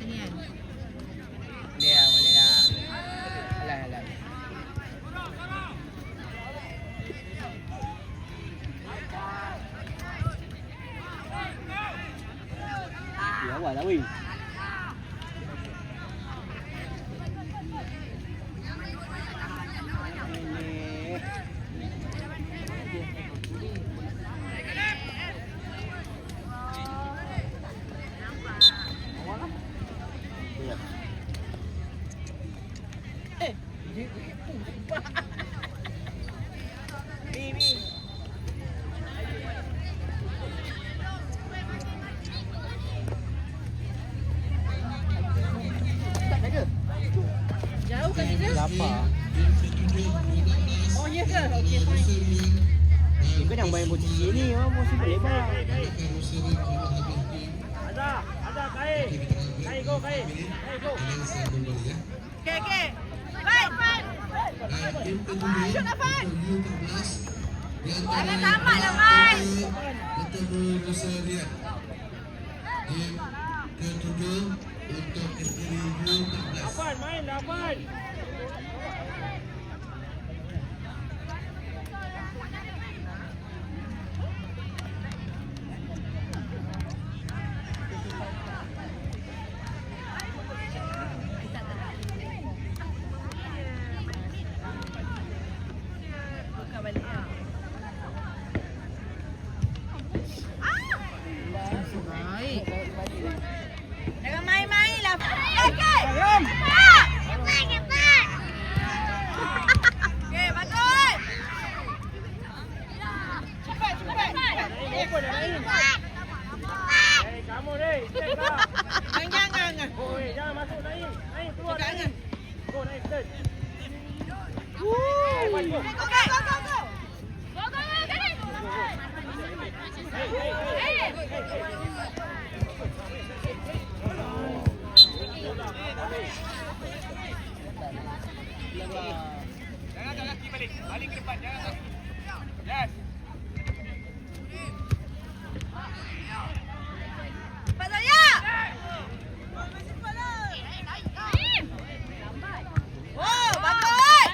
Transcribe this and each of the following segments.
sini kan. Boleh lah. Alah. Awal lah weh. Jauh kan dia? Lapar. Oh ya ke? Okey fine. Kau jangan main posisi ni, posisi lebar. Ada kai. Kai go. Okey. Fine. Shoot Afan. Jangan tamat lah, Mai. Bertemu Nusa Riyad. Game ke-7 untuk kategori U14. Afan main Afan. Jangan main-main lah. Okey. Cepat. Okey, bagus. Cepat. Kamu deh. Jangan. Jangan masuk Naim. Naim keluar. Jangan. Go Naim turn. Okey, go. Jangan kaki balik. Balik ke depan. Jangan kaki. Yes. Cepat saya. Oh, bagus.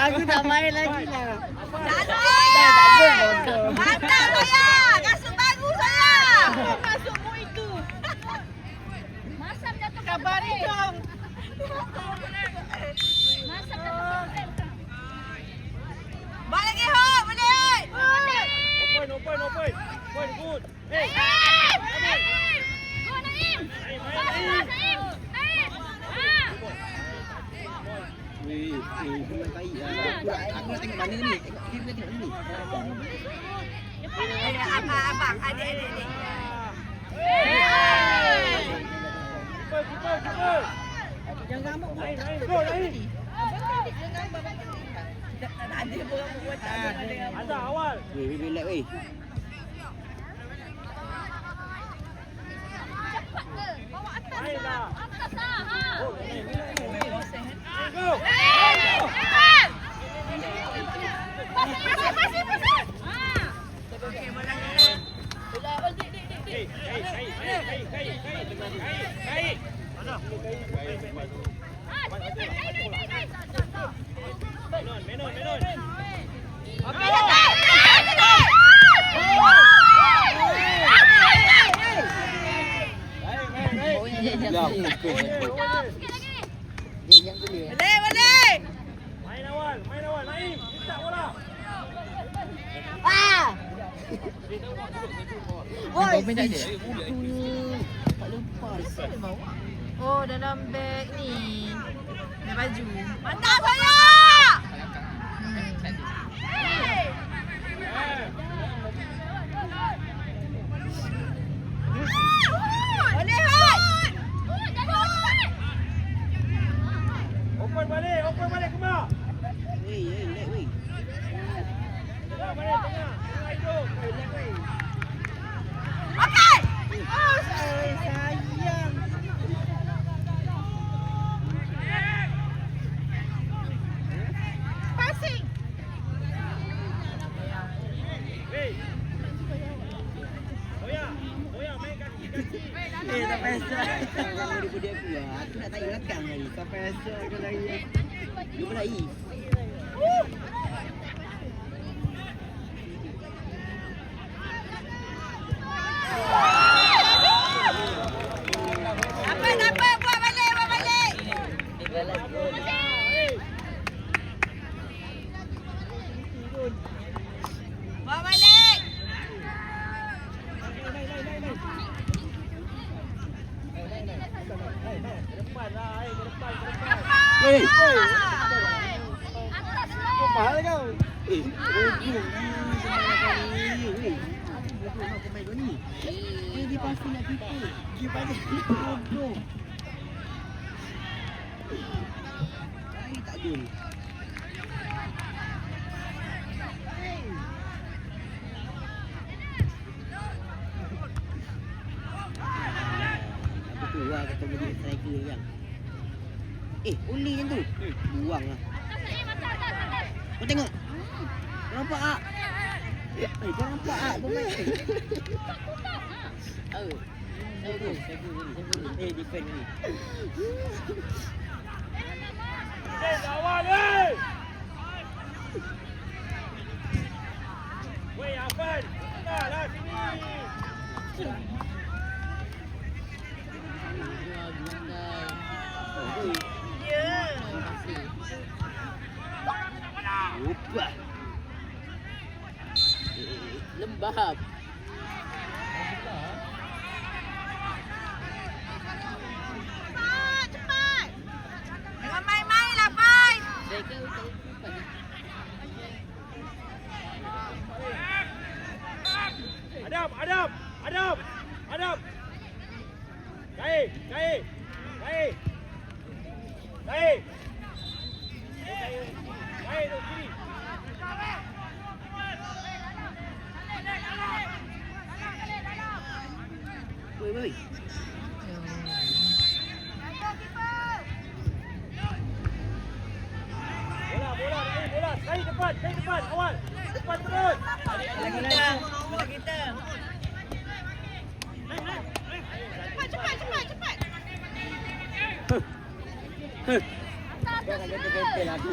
Aku tak main lagi lah. Mantap saya. Kasut baru saya. Kasutmu itu. Masam jatuh Kabari dong. Masam jatuh. Balik lagi ho, boleh. Open. Point good. Hey. Go Naim. Naim. Naim. Weh, memang baik lah. Aku nak tengok mana ni. Kita tengok ni. Abang, adik. Keeper. Jangan gamuk. Naim. Go Naim. Tak ada orang buat tak ada. Ada awal. Weh, relax weh. Bawa atas Main lah. lah. Atas lah. Go. Pasir. Okey, bola ni. Hey. Mana? Menon. Boleh. Main awal. Naim, minta bola. Oi. Tak lupa. Oh, dalam beg ni. Dalam baju. Mantap saya. Eh. balik tengah. Tengah hidup. Okey. Passing. Hei. Boya main kaki. Tak pasal. Kalau dia budak aku lah. Aku nak tarik belakang tadi. Tak pasal kau lari. Dia berlari. Dapat, buat balik. Buat balik. Hei. Atas lah. Mahal kau. Kau main kau ni. Dia pasti nak tipu. Dia pasti tipu. Ai tak gol. Apa tu lah kata jadi striker yang. Oli yang tu. Buang lah. Atas. Kau tengok. Kau nampak tak? Kau nampak tak? Kau main. Saya defend ni. Awal ni. Wei, Afan. Lah sini. Lupa. Lembab. Cepat. Jangan main-main lah, Fai. Adam. Kai. Kai tu kiri. Woi. Bola. Kai depan. Awal. Depan terus. Bola kita. Cepat. Jangan gete-gete lagi.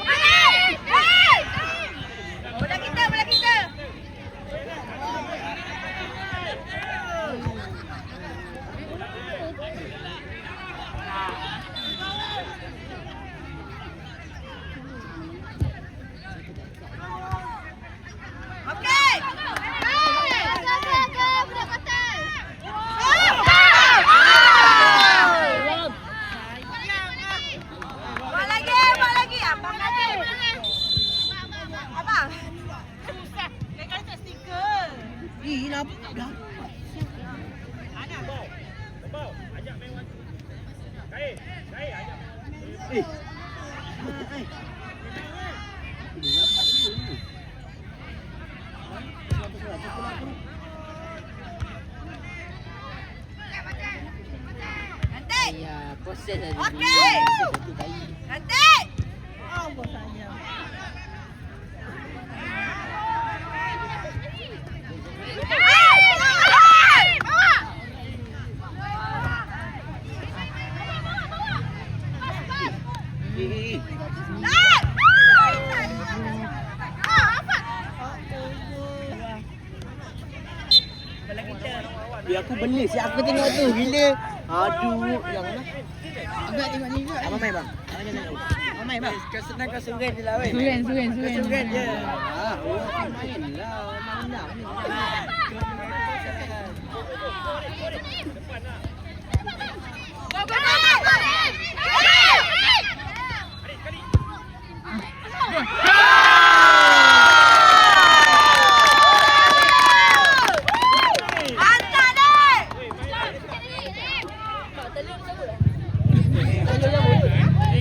Balik! Hey! Bola kita. Okey. Budak kotak. Buat lagi. Abang lagi. Abang. Dia kata stiker. Nampak dah. Kebau. Ajak main one. Kai, ajak. Dia nampak dulu. Cantik. Ya, proses tadi. Okey. Cantik. Biar aku bela si aku tengok tu gila. Aduh, yang mana? Aku nak tengok ni juga. Abang main bang. Abang main bang. Kau senang kau suren je lah weh. Suren je. Orang main lah. Menang ni.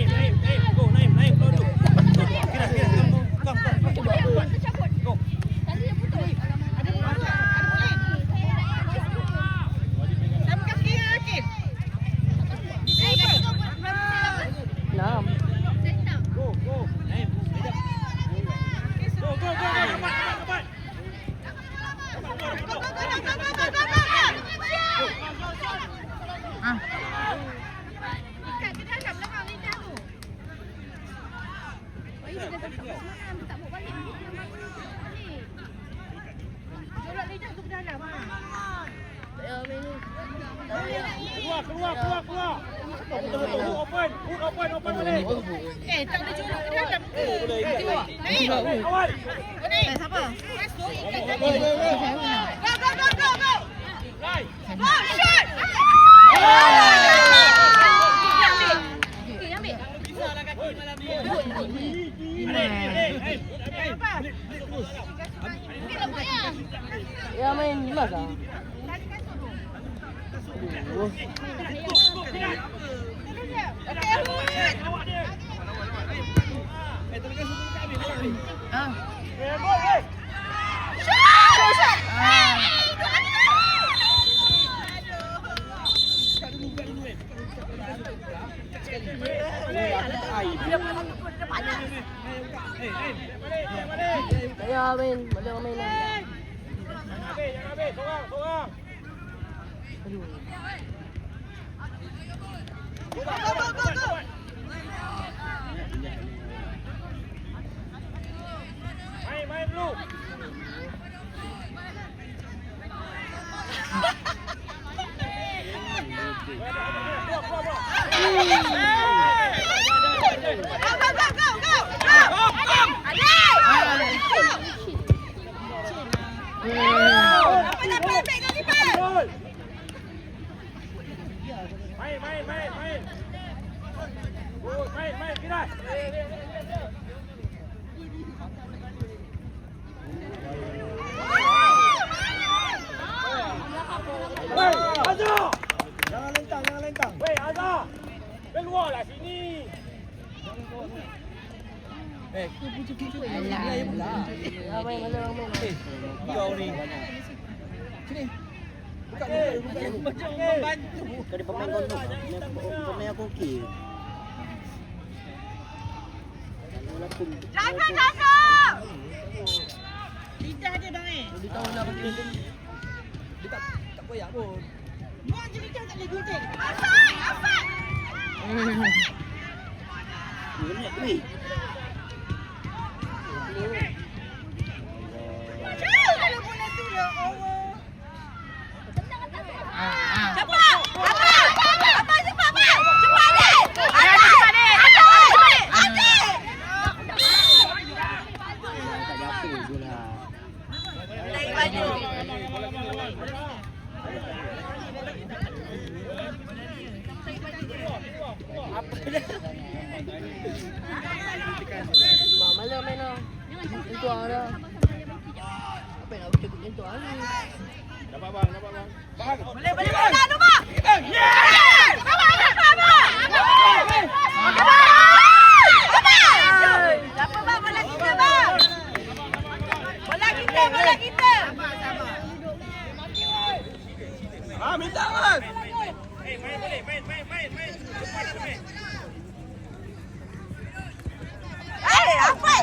Naik, go, naik, go tu. Kira, come. dia kata semalam dia tak bawa balik. Dia bawa balik. Jorak lidah tu ke dalam. Ya, menu. Keluar. Betul. Open balik. Tak boleh jorak ke dalam ke? Naik. Awal. Siapa? Masuk ikat tadi. Go. Go. Right. Shot! Okey, ambil. Ya main jelas ah. Ya main, boleh main lah. Jangan habis. Sorang. Go. Main dulu. Main, Firas. Hei, Azhar! Jangan lentang. Weh, Azhar! Keluarlah sini. Alah. Ya main. Kau ni. Sini. Buka dulu. Macam membantu. Kau ada pemain kau. Pemain aku okey. Jaga! Lidah dia bang Dia tahu nak pergi. Dia tak koyak pun. Buang je lidah tak boleh gunting. Afan! Benar weh. Jauh kalau bola tu ya Allah. Cepat! Abang cepat bang! Cepat adik! Adik! Tak ada apa je lah. Naik baju. Malam main lah. Itu dah. Apa nak cukup itu ni? Dapat bang. Boleh bola tu bang! Siapa bang bola kita bang? Bola kita! Minta kan? Main boleh. Main. Cepat main. Apa?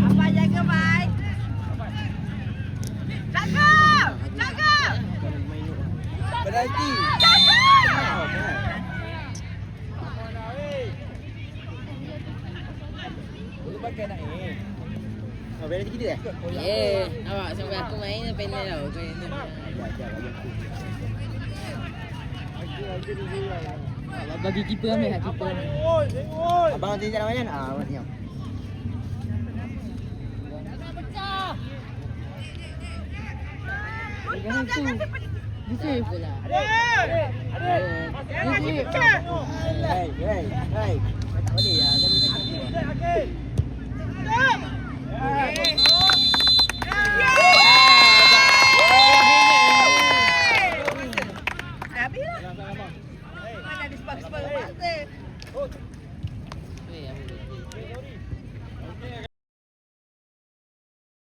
Apa jaga baik? Jaga! Berhenti. Boleh pakai nak ni. Berhenti kita eh? Awak sampai aku main pendek tau. Bagi keeper ambil hak keeper. Abang nanti jalan macam mana? Abang tengok. Jangan tu. Dia save pula. Hey. Tak boleh lah. Jangan Okey.